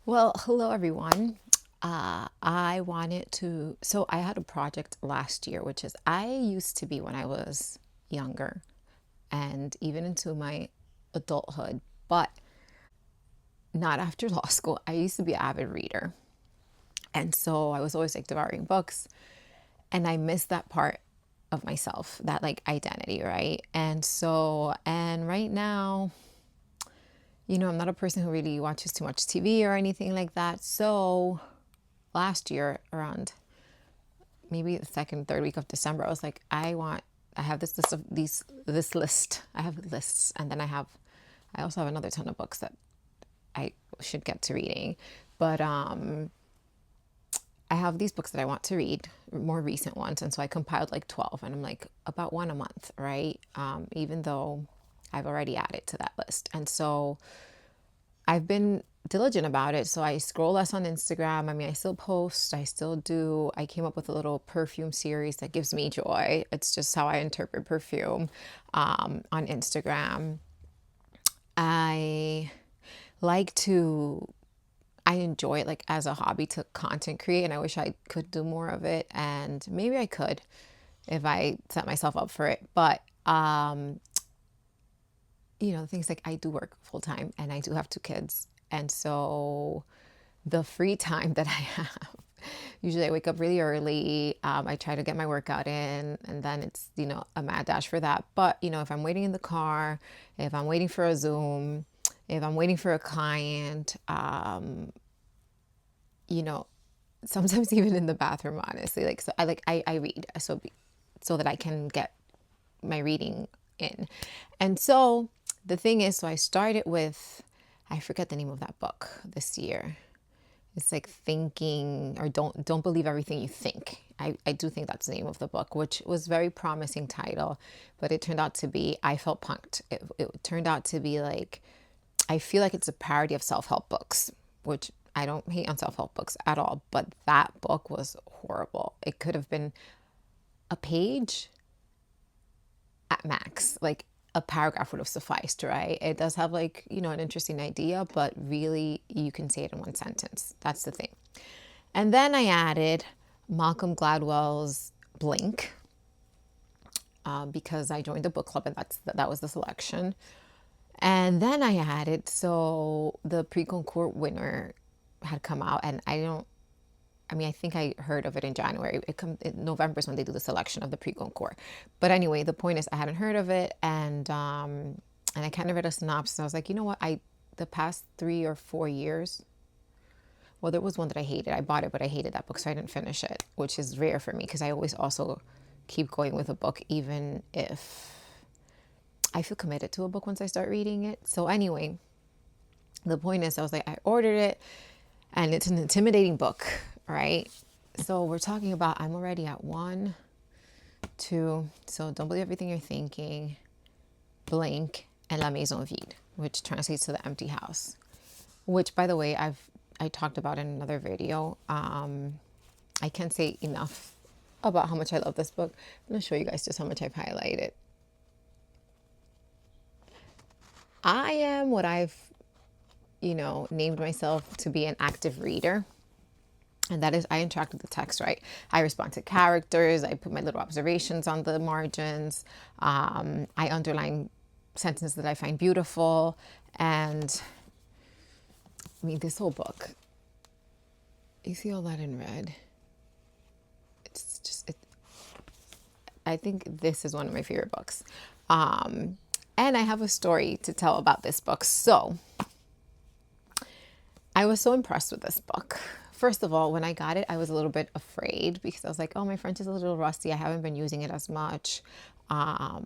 Well, hello everyone. So I had a project last year, which is I used to be when I was younger and even into my adulthood, but not after law school. I used to be an avid reader. And so I was always like devouring books, and I missed that part of myself, that like identity, right? And right now, I'm not a person who really watches too much TV or anything like that. So last year around maybe the second, third week of December, I was like, I have this list of this list. I have lists, and then I also have another ton of books that I should get to reading, but I have these books that I want to read, more recent ones, and so I compiled like 12, and I'm like about one a month, right? Even though I've already added to that list, and so I've been diligent about it. So I scroll less on Instagram. I mean, I still post, I still do. I came up with a little perfume series that gives me joy. It's just how I interpret perfume on Instagram. I like to, I enjoy it like as a hobby to content create, and I wish I could do more of it. And maybe I could if I set myself up for it. But things like I do work full time and I do have two kids. And so the free time that I have, usually I wake up really early. I try to get my workout in, and then it's, a mad dash for that. But, if I'm waiting in the car, if I'm waiting for a Zoom, if I'm waiting for a client, you know, sometimes even in the bathroom, honestly, like, so I read so that I can get my reading in. And so the thing is, so I started with, I forget the name of that book this year. It's like thinking, or don't believe everything you think. I do think that's the name of the book, which was very promising title, but it turned out to be, I felt punked. It turned out to be like, I feel like it's a parody of self-help books, which I don't hate on self-help books at all, but that book was horrible. It could have been a page at max. Like a paragraph would have sufficed, right? It does have like, an interesting idea, but really you can say it in one sentence. That's the thing. And then I added Malcolm Gladwell's Blink, because I joined the book club, and that was the selection. And then I added, so the pre-concours winner had come out, and I think I heard of it in January. In November is when they do the selection of the pre-concours. But anyway, the point is I hadn't heard of it, and I kind of read a synopsis. I was like, you know what? The past 3 or 4 years, well, there was one that I hated. I bought it, but I hated that book, so I didn't finish it, which is rare for me because I always also keep going with a book, even if I feel committed to a book once I start reading it. So anyway, the point is, I was like, I ordered it, and it's an intimidating book, right? So we're talking about, I'm already at one, two. So Don't Believe Everything You're Thinking, Blink, and La Maison Vide, which translates to The Empty House, which, by the way, I talked about in another video. I can't say enough about how much I love this book. I'm going to show you guys just how much I've highlighted. I am what I've, named myself to be, an active reader. And that is, I interact with the text, right? I respond to characters. I put my little observations on the margins. I underline sentences that I find beautiful. And I mean, this whole book, you see all that in red. It's just, I think this is one of my favorite books. And I have a story to tell about this book. So I was so impressed with this book. First of all, when I got it, I was a little bit afraid because I was like, oh, my French is a little rusty. I haven't been using it as much. I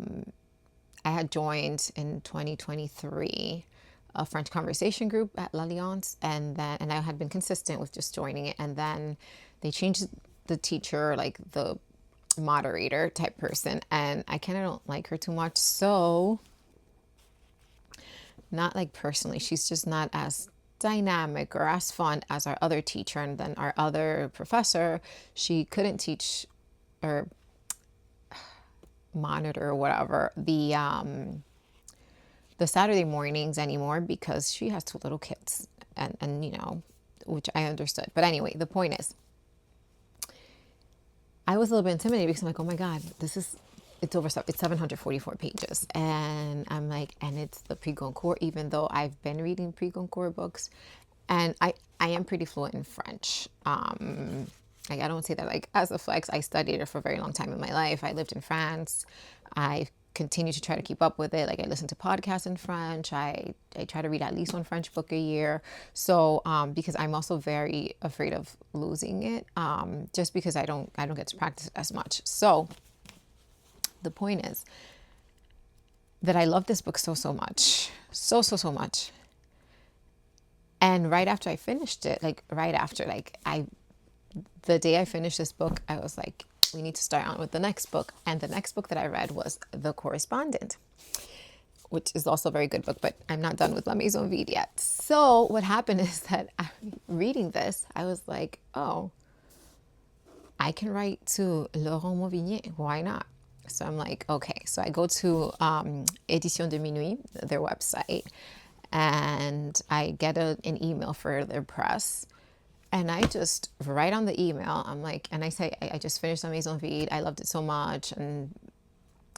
had joined in 2023 a French conversation group at L'Alliance, and I had been consistent with just joining it. And then they changed the teacher, like the moderator type person, and I kind of don't like her too much. So, not like personally, she's just not as dynamic or as fun as our other teacher. And then our other professor, she couldn't teach or monitor or whatever the Saturday mornings anymore because she has two little kids, and which I understood. But anyway, the point is, I was a little bit intimidated because I'm like, oh my God, it's over, it's 744 pages. And I'm like, and it's the Prix Goncourt, even though I've been reading Prix Goncourt books. And I am pretty fluent in French. Like, I don't say that like as a flex. I studied it for a very long time in my life. I lived in France. I continue to try to keep up with it. Like, I listen to podcasts in French. I try to read at least one French book a year. So because I'm also very afraid of losing it, just because I don't get to practice it as much. So the point is that I love this book so much, so much. And right after I finished it, the day I finished this book, I was like, we need to start on with the next book. And the next book that I read was The Correspondent, which is also a very good book, but I'm not done with La Maison Vide yet. So what happened is that reading this, I was like, oh, I can write to Laurent Mauvigné. Why not? So I'm like, okay. So I go to Édition de Minuit, their website, and I get an email for their press. And I just write on the email, I'm like, and I say, I just finished La Maison Vide. I loved it so much. And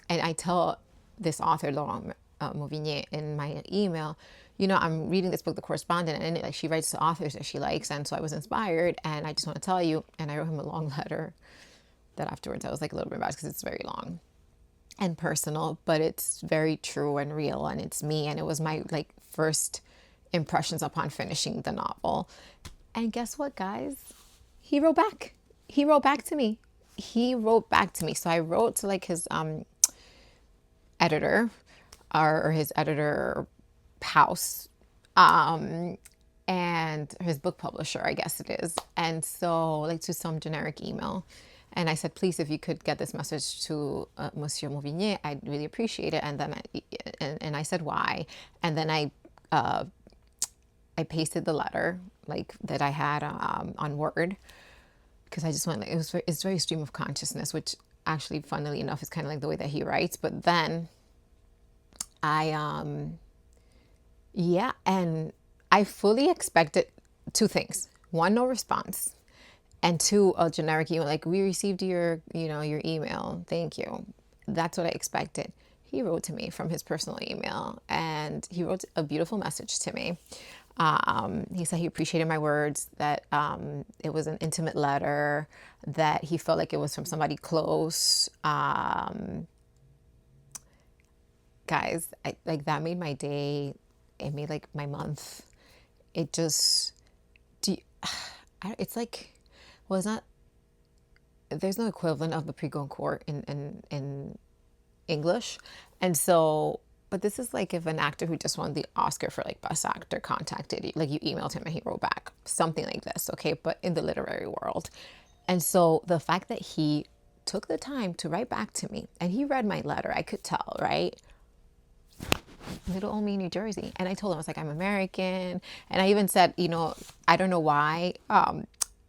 I tell this author, Laurent Mauvigné, in my email, I'm reading this book, The Correspondent, and like, she writes to authors that she likes. And so I was inspired, and I just want to tell you. And I wrote him a long letter that afterwards I was like a little bit embarrassed because it's very long and personal, but it's very true and real, and it's me. And it was my like first impressions upon finishing the novel. And guess what, guys? He wrote back. He wrote back to me. So I wrote to like his editor or his editor house and his book publisher, I guess it is. And so like to some generic email. And I said, please, if you could get this message to Monsieur Mauvigné, I'd really appreciate it. And then I said why. And then I pasted the letter like that I had on Word, because I just went like it's very stream of consciousness, which actually, funnily enough, is kind of like the way that he writes. But then and I fully expected two things: one, no response, and two, a generic email like, we received your email, thank you. That's what I expected. He wrote to me from his personal email, and he wrote a beautiful message to me. He said he appreciated my words, that it was an intimate letter, that he felt like it was from somebody close. Guys, like that made my day. It made like my month. It just, it's like, well, it's not, there's no equivalent of the Prix Goncourt in English. And so, but this is like if an actor who just won the Oscar for like Best Actor contacted you, like you emailed him and he wrote back, something like this, okay? But in the literary world. And so the fact that he took the time to write back to me, and he read my letter, I could tell, right? Little old me, New Jersey. And I told him, I was like, I'm American. And I even said, I don't know why,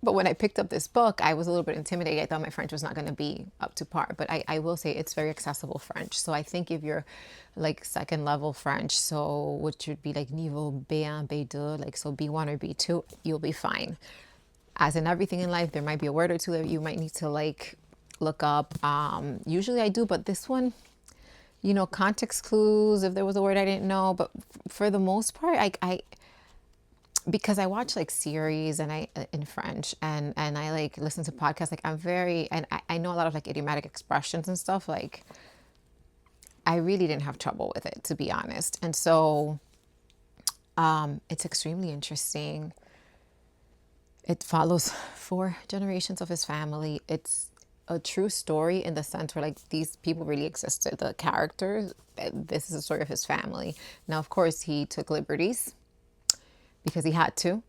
but when I picked up this book, I was a little bit intimidated. I thought my French was not going to be up to par. But I will say it's very accessible French. So I think if you're like second level French, so which would be like niveau B1, B2, like so B1 or B2, you'll be fine. As in everything in life, there might be a word or two that you might need to like look up. Usually I do, but this one, context clues, if there was a word I didn't know. But for the most part, I because I watch like series and I in French and I like listen to podcasts, like I'm very, and I know a lot of like idiomatic expressions and stuff, like I really didn't have trouble with it, to be honest. And so it's extremely interesting. It follows 4 generations of his family. It's a true story in the sense where like these people really existed, the characters. This is the story of his family. Now, of course, he took liberties because he had to.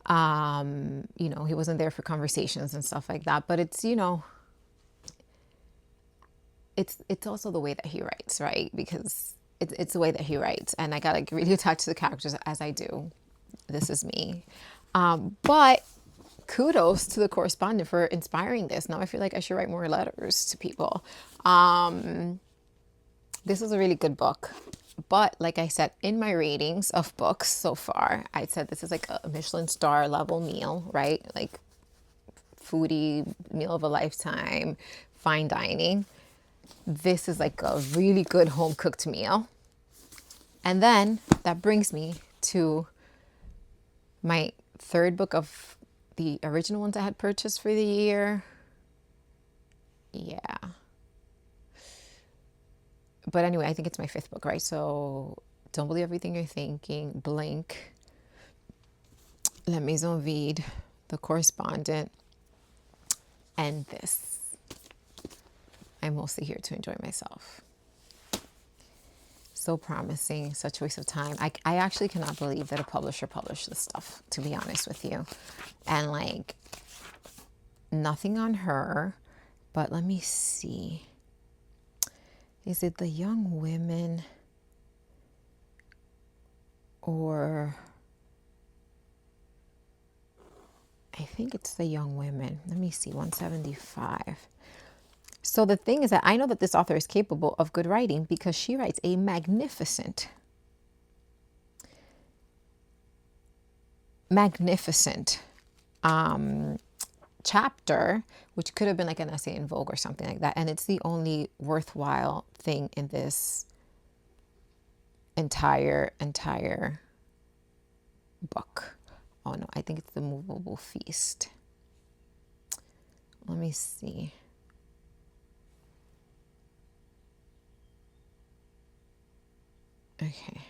He wasn't there for conversations and stuff like that. But it's, it's also the way that he writes, right? Because it's the way that he writes. And I got like really attached to the characters, as I do. This is me. But kudos to The Correspondent for inspiring this. Now I feel like I should write more letters to people. This is a really good book. But like I said, in my ratings of books so far, I said this is like a Michelin star level meal, right? Like foodie meal of a lifetime, fine dining. This is like a really good home cooked meal. And then that brings me to my third book of the original ones I had purchased for the year. Yeah. But anyway, I think it's my fifth book, right? So Don't Believe Everything You're Thinking, Blink, La Maison Vide, The Correspondent, and this. I'm mostly here to enjoy myself. So promising, such a waste of time. I actually cannot believe that a publisher published this stuff, to be honest with you. And like, nothing on her, but let me see. Is it the Young Women or I think it's the Young Women. Let me see, 175. So the thing is that I know that this author is capable of good writing because she writes a magnificent chapter, which could have been like an essay in Vogue or something like that. And it's the only worthwhile thing in this entire book. Oh no, I think it's The Movable Feast. Let me see. Okay.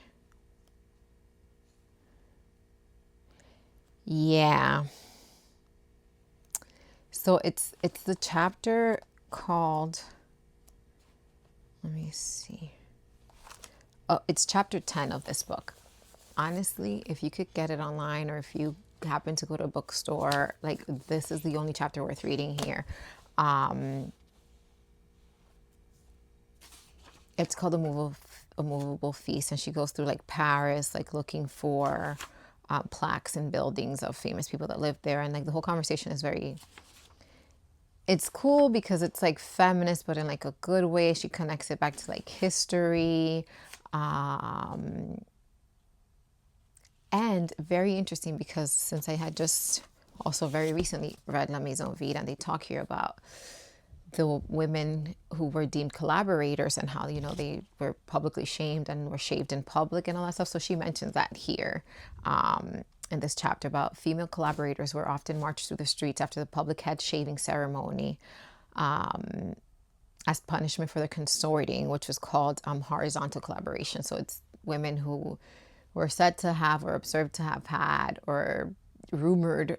Yeah. So it's the chapter called, let me see. Oh, it's chapter 10 of this book. Honestly, if you could get it online or if you happen to go to a bookstore, like this is the only chapter worth reading here. It's called A Movable Feast, and she goes through like Paris, like looking for plaques and buildings of famous people that lived there. And like the whole conversation is it's cool because it's like feminist, but in like a good way. She connects it back to like history. And very interesting because since I had just also very recently read La Maison Vide, and they talk here about the women who were deemed collaborators and how, you know, they were publicly shamed and were shaved in public and all that stuff. So she mentions that here in this chapter about female collaborators were often marched through the streets after the public head shaving ceremony as punishment for their consorting, which was called horizontal collaboration. So it's women who were said to have or observed to have had or rumored,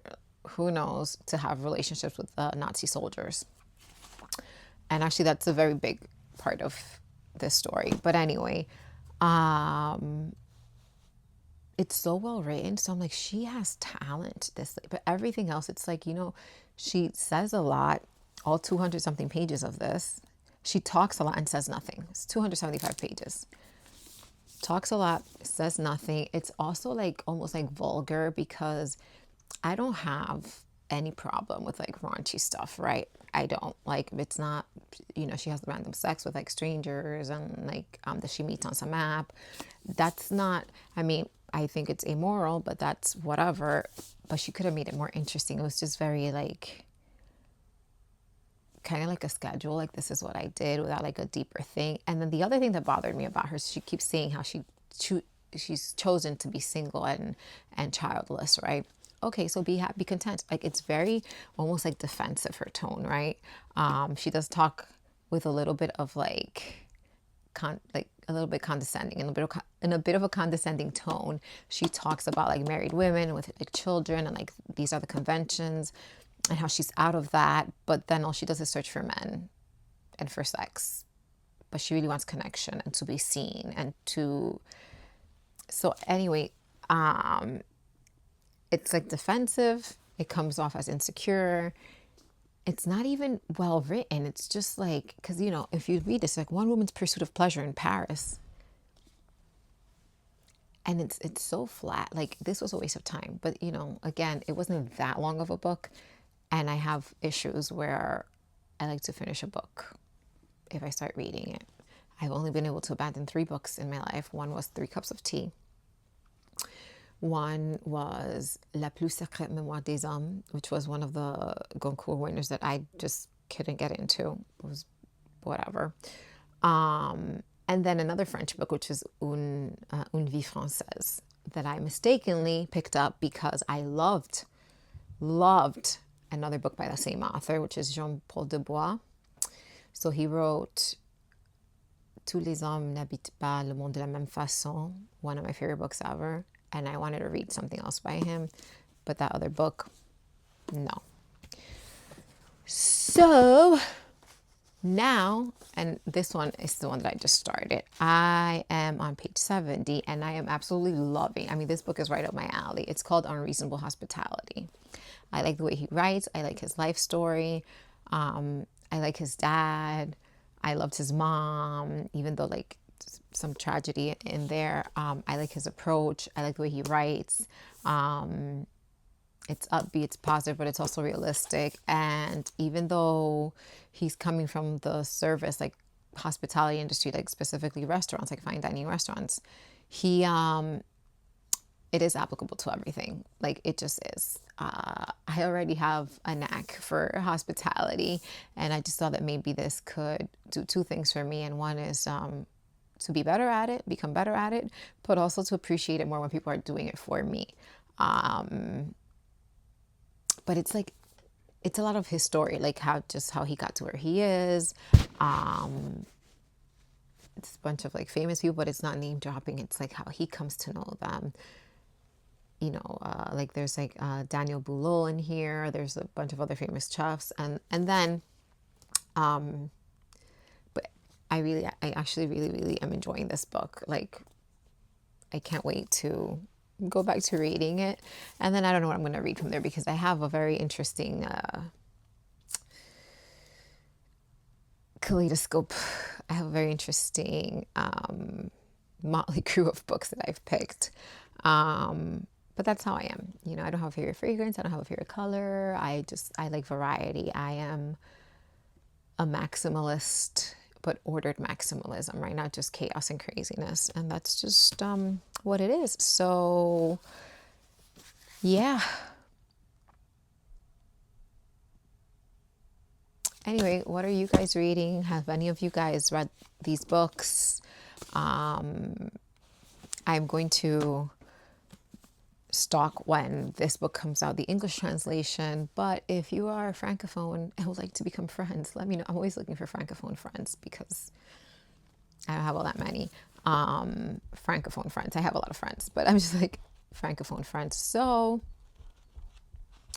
who knows, to have relationships with Nazi soldiers. And actually, that's a very big part of this story. But anyway, it's so well written. So I'm like, she has talent. But everything else, it's like, you know, she says a lot. All 200 something pages of this. She talks a lot and says nothing. It's 275 pages. Talks a lot, says nothing. It's also like almost like vulgar because I don't have any problem with like raunchy stuff, right? I don't like, it's not, you know, she has random sex with like strangers and like that she meets on some app. That's not, I mean, I think it's immoral, but that's whatever. But she could have made it more interesting. It was just very like kind of like a schedule, like this is what I did without like a deeper thing. And then the other thing that bothered me about her is she keeps saying how she's chosen to be single and childless, right? Okay, so be happy, be content. Like it's very almost like defensive, her tone, right? She does talk with a little bit of like like a little bit condescending, in a bit of a condescending tone. She talks about like married women with like children and like these are the conventions and how she's out of that, but then all she does is search for men and for sex. But she really wants connection and to be seen and to, so anyway, it's like defensive. It comes off as insecure. It's not even well written. It's just like, because, you know, if you read this, like one woman's pursuit of pleasure in Paris. And it's so flat. Like this was a waste of time. But, you know, again, it wasn't that long of a book. And I have issues where I like to finish a book if I start reading it. I've only been able to abandon 3 books in my life. One was 3 Cups of Tea. One was La plus secrète mémoire des hommes, which was one of the Goncourt winners that I just couldn't get into. It was whatever. And then another French book, which is Une Vie Française, that I mistakenly picked up because I loved another book by the same author, which is Jean-Paul Dubois. So he wrote Tous les hommes n'habitent pas le monde de la même façon, one of my favorite books ever. And I wanted to read something else by him, but that other book, no. So now, and this one is the one that I just started. I am on page 70 and I am absolutely loving. I mean, this book is right up my alley. It's called Unreasonable Hospitality. I like the way he writes. I like his life story. I like his dad. I loved his mom, even though like some tragedy in there. I like his approach. I like the way he writes. It's upbeat, it's positive, but it's also realistic. And even though he's coming from the service, like hospitality industry, like specifically restaurants, like fine dining restaurants, he it is applicable to everything. Like it just is. I already have a knack for hospitality, and I just thought that maybe this could do 2 things for me. And one is to be better at it, become better at it, but also to appreciate it more when people are doing it for me. But it's like, it's a lot of his story, like how he got to where he is. It's a bunch of like famous people, but it's not name dropping. It's like how he comes to know them. You know, like there's like Daniel Boulot in here. There's a bunch of other famous chefs, and then, but I actually really am enjoying this book. Like, I can't wait to go back to reading it, and then I don't know what I'm going to read from there because I have a very interesting kaleidoscope. I have a very interesting motley crew of books that I've picked. But that's how I am. You know, I don't have a favorite fragrance. I don't have a favorite color. I like variety. I am a maximalist, but ordered maximalism, right? Not just chaos and craziness. And that's just what it is. So, yeah. Anyway, what are you guys reading? Have any of you guys read these books? I'm going to stock when this book comes out, the English translation. But if you are a Francophone and would like to become friends, let me know. I'm always looking for Francophone friends because I don't have all that many Francophone friends. I have a lot of friends, but I'm just like Francophone friends. So